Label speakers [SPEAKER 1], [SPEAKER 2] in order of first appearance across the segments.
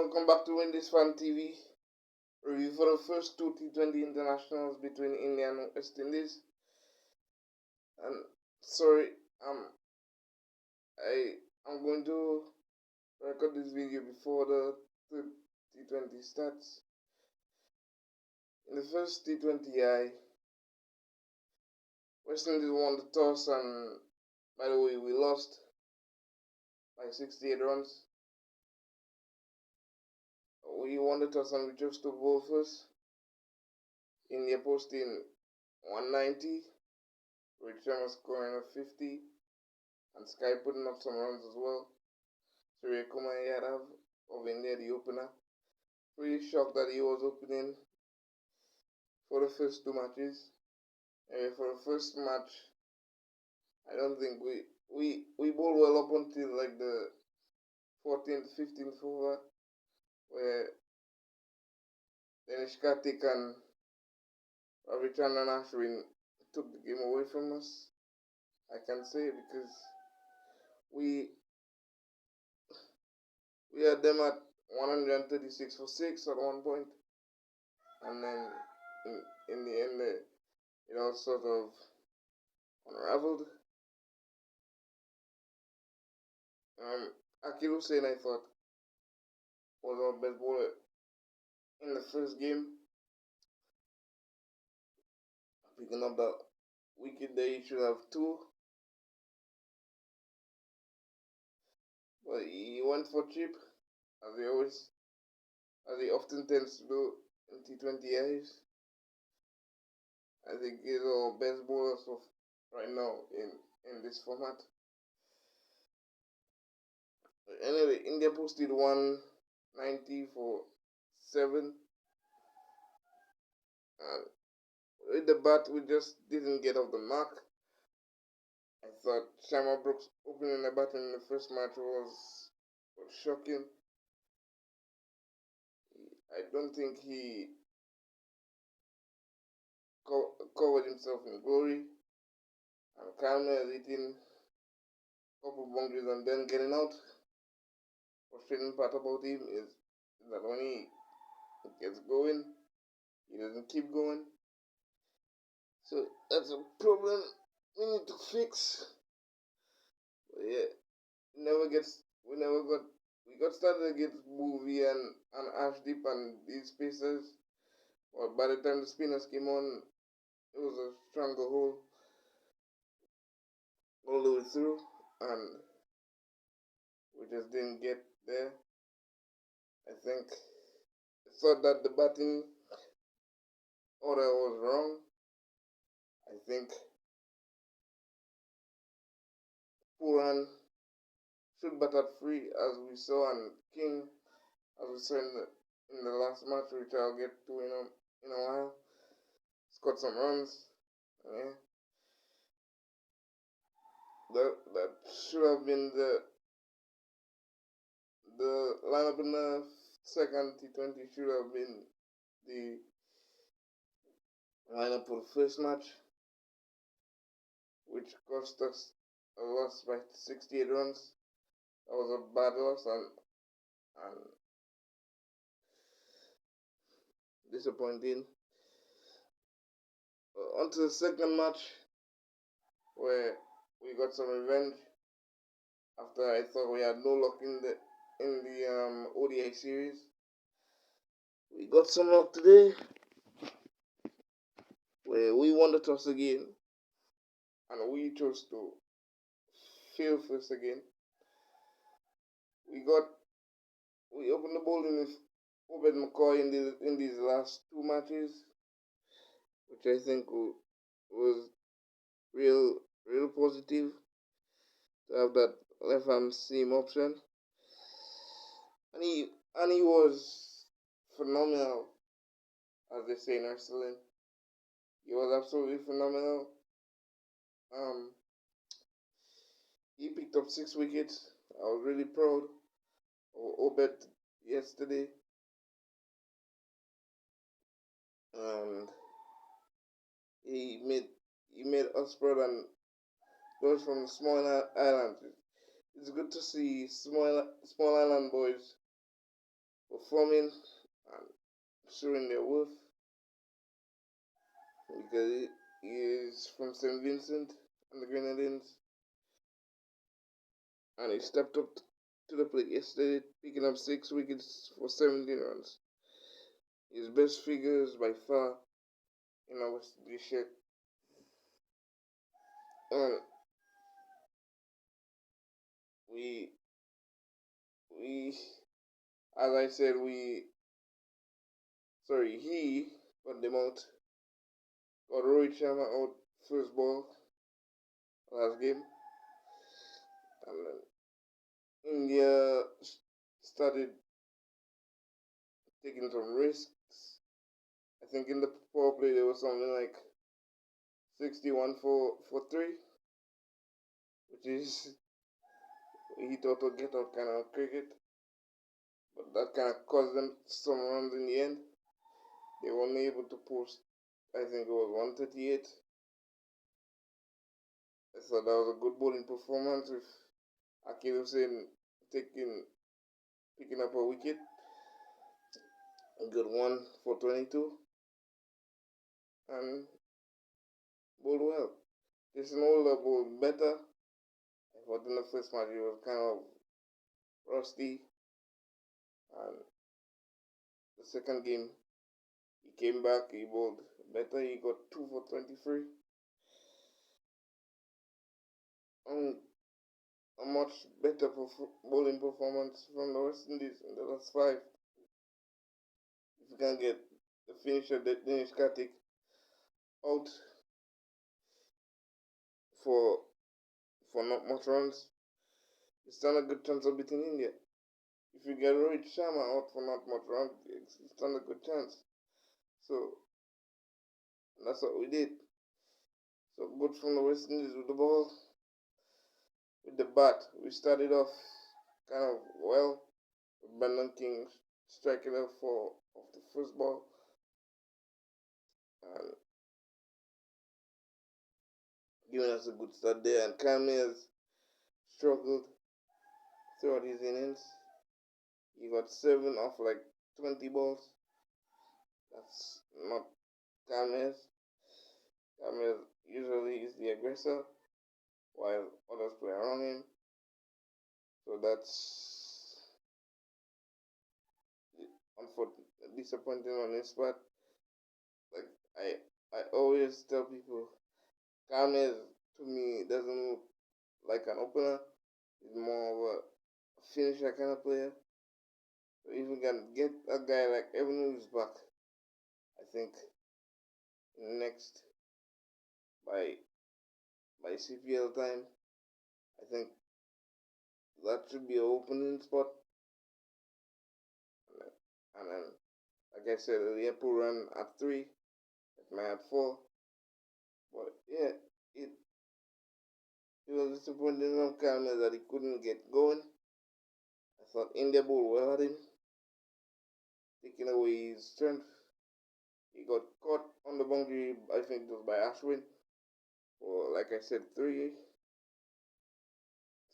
[SPEAKER 1] welcome back to Win This Fan TV. Review for the first two T20 internationals between India and West Indies. And sorry, I'm going to record this video before the third T20 starts. In the first T20I, West Indies won the toss, and by the way, we lost by 68 runs. We won the toss and we chose to bowl first. India posting 190, with Sharma scoring a 50, and Sky putting up some runs as well. Surya Kumar Yadav of India, the opener. Pretty shocked that he was opening for the first two matches. Anyway, for the first match, I don't think we bowled well up until like the 14th, 15th over, where Dinesh Karthik and Ravichandran Ashwin took the game away from us. I can say, because we had them at 136 for 6 at one point, and then in the end it all sort of unraveled. Akil Hussain, I thought, was our best bowler in the first game, picking up that wicket there. He should have 2, but he went for cheap, as he often tends to do in T20Is. I think he's our best bowler right now in this format. But anyway, India posted 190 for 7. And with the bat, we just didn't get off the mark. I thought Sharma Brooks opening the bat in the first match was shocking. I don't think he covered himself in glory. And Kalner hitting a couple boundaries and then getting out. The frustrating part about him is that when he gets going, he doesn't keep going. So that's a problem we need to fix. But yeah, we got started against Boovy and Ashdeep and these pacers. But by the time the spinners came on, it was a stranglehold all the way through, and we just didn't get there. I thought that the batting order was wrong. I think Puran should bat at 3, as we saw, and King, as we saw in the last match, which I'll get to in a while, scored some runs. Yeah. That should have been the lineup in the second T20. Should have been the lineup for the first match, which cost us a loss by 68 runs. That was a bad loss and disappointing. On to the second match, where we got some revenge after I thought we had no luck in the ODI series. We got some luck today, where we won the toss again, and we chose to fail first again. We opened the bowling with Obed McCoy in these last two matches, which I think was real positive to have that left arm seam option, and he was phenomenal, as they say in wrestling. He was absolutely phenomenal. He picked up 6 wickets. I was really proud of Obed yesterday, and he made us proud, and those from the small islands. It's good to see small island boys performing and showing their worth because he is from St. Vincent and the Grenadines, and he stepped up to the plate yesterday, picking up 6 wickets for 17 runs. His best figures by far in our shirt. And we, as I said, he got them out. Got Rohit Sharma out first ball last game. And then India started taking some risks. I think in the power play there was something like 61 for 3, which is he thought to get out kind of cricket. But that kind of cost them some runs in the end. They were only able to post, I think it was 138. So that was a good bowling performance with Akil Hussain picking up a wicket. A good one for 22. And bowled well. Jason Holder bowled better. I thought in the first match he was kind of rusty. And the second game, he came back, he bowled better. He got 2 for 23. And a much better bowling performance from the West Indies in the last 5. If you can get the finisher, Dinesh Karthik, out for not much runs, you stand a good chance of beating India. If you get Rohit Sharma out for not much runs, you stand a good chance. So that's what we did. So good from the West Indies with the ball. With the bat, we started off kind of well. With Brendan King striking out for off the first ball. And giving us a good start there. And Kami has struggled throughout his innings. He got 7 off like 20 balls. That's not Kami. Kami usually is the aggressor while others play around him. So that's disappointing on his part. Like I always tell people, Kami to me doesn't look like an opener. He's more of a finisher kind of player. So if we can get a guy like Evan Willis back, I think next by CPL time, I think that should be an opening spot. And then, like I said, Liverpool run at 3, at my at 4. But yeah, it was disappointing on camera that he couldn't get going. I thought India bowled well at him, taking away his strength. He got caught on the boundary, I think it was by Ashwin, for like I said,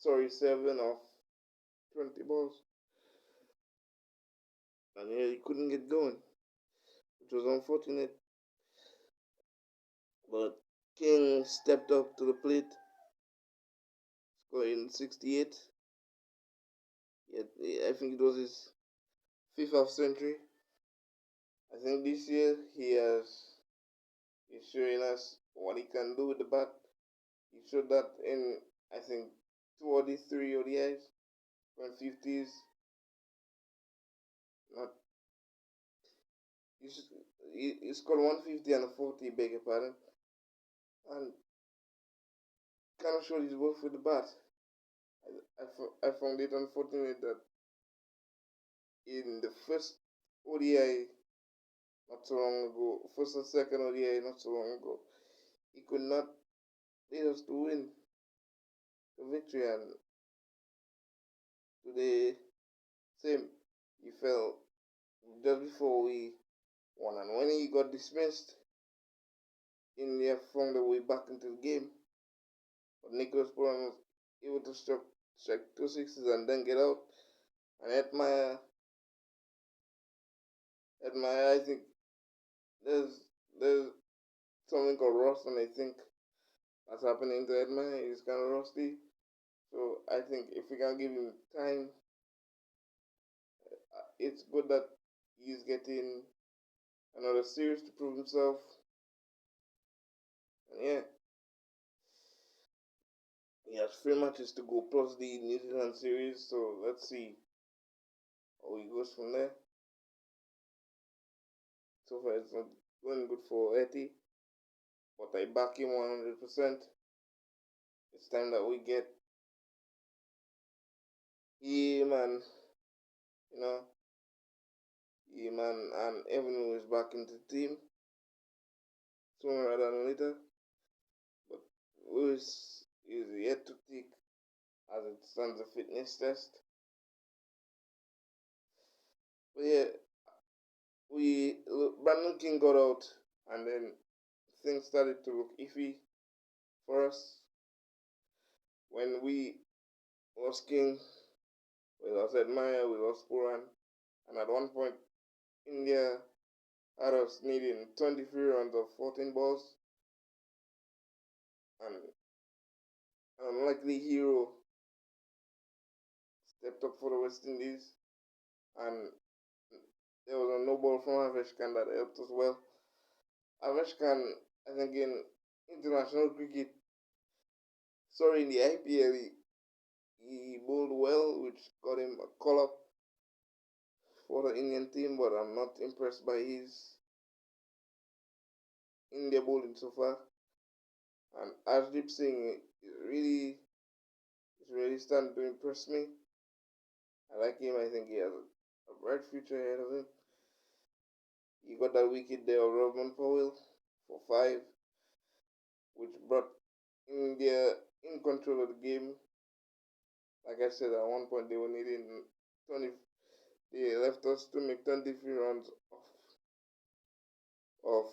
[SPEAKER 1] 7 of 20 balls. And yeah, he couldn't get going, which was unfortunate. But King stepped up to the plate, scoring 68. I think it was his 5th half century. I think this year he's showing us what he can do with the bat. He showed that in, I think, 2 or 3 ODIs, 150s. Not he scored 150 and a 40, beg your pardon, and kind of showed his worth with the bat. I found it unfortunate that in the first ODI not so long ago, first and second ODI not so long ago, he could not lead us to win the victory, and today, same, he fell just before we won, and when he got dismissed, India found their way back into the game, but Nicholas Puran was able to strike 2 sixes and then get out, and Edmire At my eye, I think there's something called rust, and I think that's happening to Edmund. He's kind of rusty. So I think if we can give him time, it's good that he's getting another series to prove himself. And yeah, he has 3 matches to go plus the New Zealand series. So let's see how he goes from there. So far, it's not going good for Etty, but I back him 100%. It's time that we get him and you know him and Evan is back into the team sooner rather than later. But Lewis is yet to take as it stands a fitness test. But yeah, Brandon King got out, and then things started to look iffy for us. When we lost King, we lost Edmire, we lost Puran, and at one point, India had us needing 23 runs of 14 balls, and an unlikely hero stepped up for the West Indies, and there was a no ball from Aveshkan that helped us well. Aveshkan, I think in international cricket, in the IPL, he bowled well, which got him a call up for the Indian team, but I'm not impressed by his India bowling so far. And Arshdeep Singh is really starting to impress me. I like him. I think he has a bright future ahead of him. He got that wicket there of Robin Powell for 5, which brought India in control of the game. Like I said, at one point they were needing 20. They left us to make 23 runs of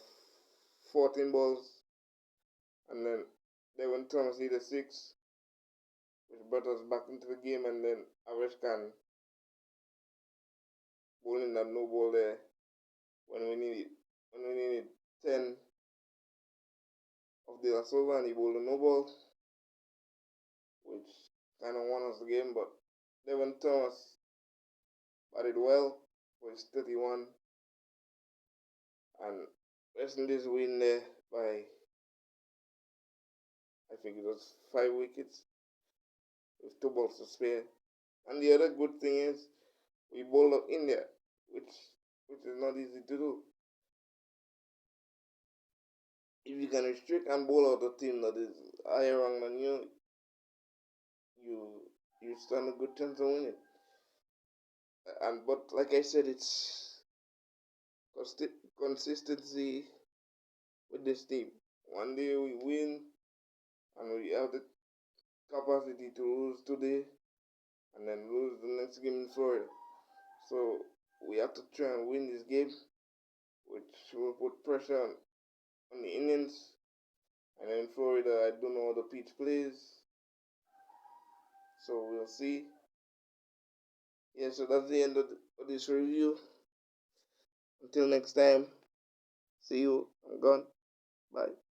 [SPEAKER 1] 14 balls, and then Devon Thomas needed 6, which brought us back into the game, and then Avesh Khan bowling that no ball there when we needed 10 of De La Silva, and he bowled a no ball, which kind of won us the game. But Devon Thomas batted well for his 31, and West Indies win there by, I think it was 5 wickets with 2 balls to spare. And the other good thing is we bowled up India, which is not easy to do. If you can restrict and bowl out a team that is higher ranked than you stand a good chance of winning. But like I said, it's consistency with this team. One day we win, and we have the capacity to lose today, and then lose the next game in Florida. So we have to try and win this game, which will put pressure on the Indians. And in Florida, I don't know how the pitch plays, so we'll see. Yeah, so that's the end of this review. Until next time, see you. I'm gone. Bye.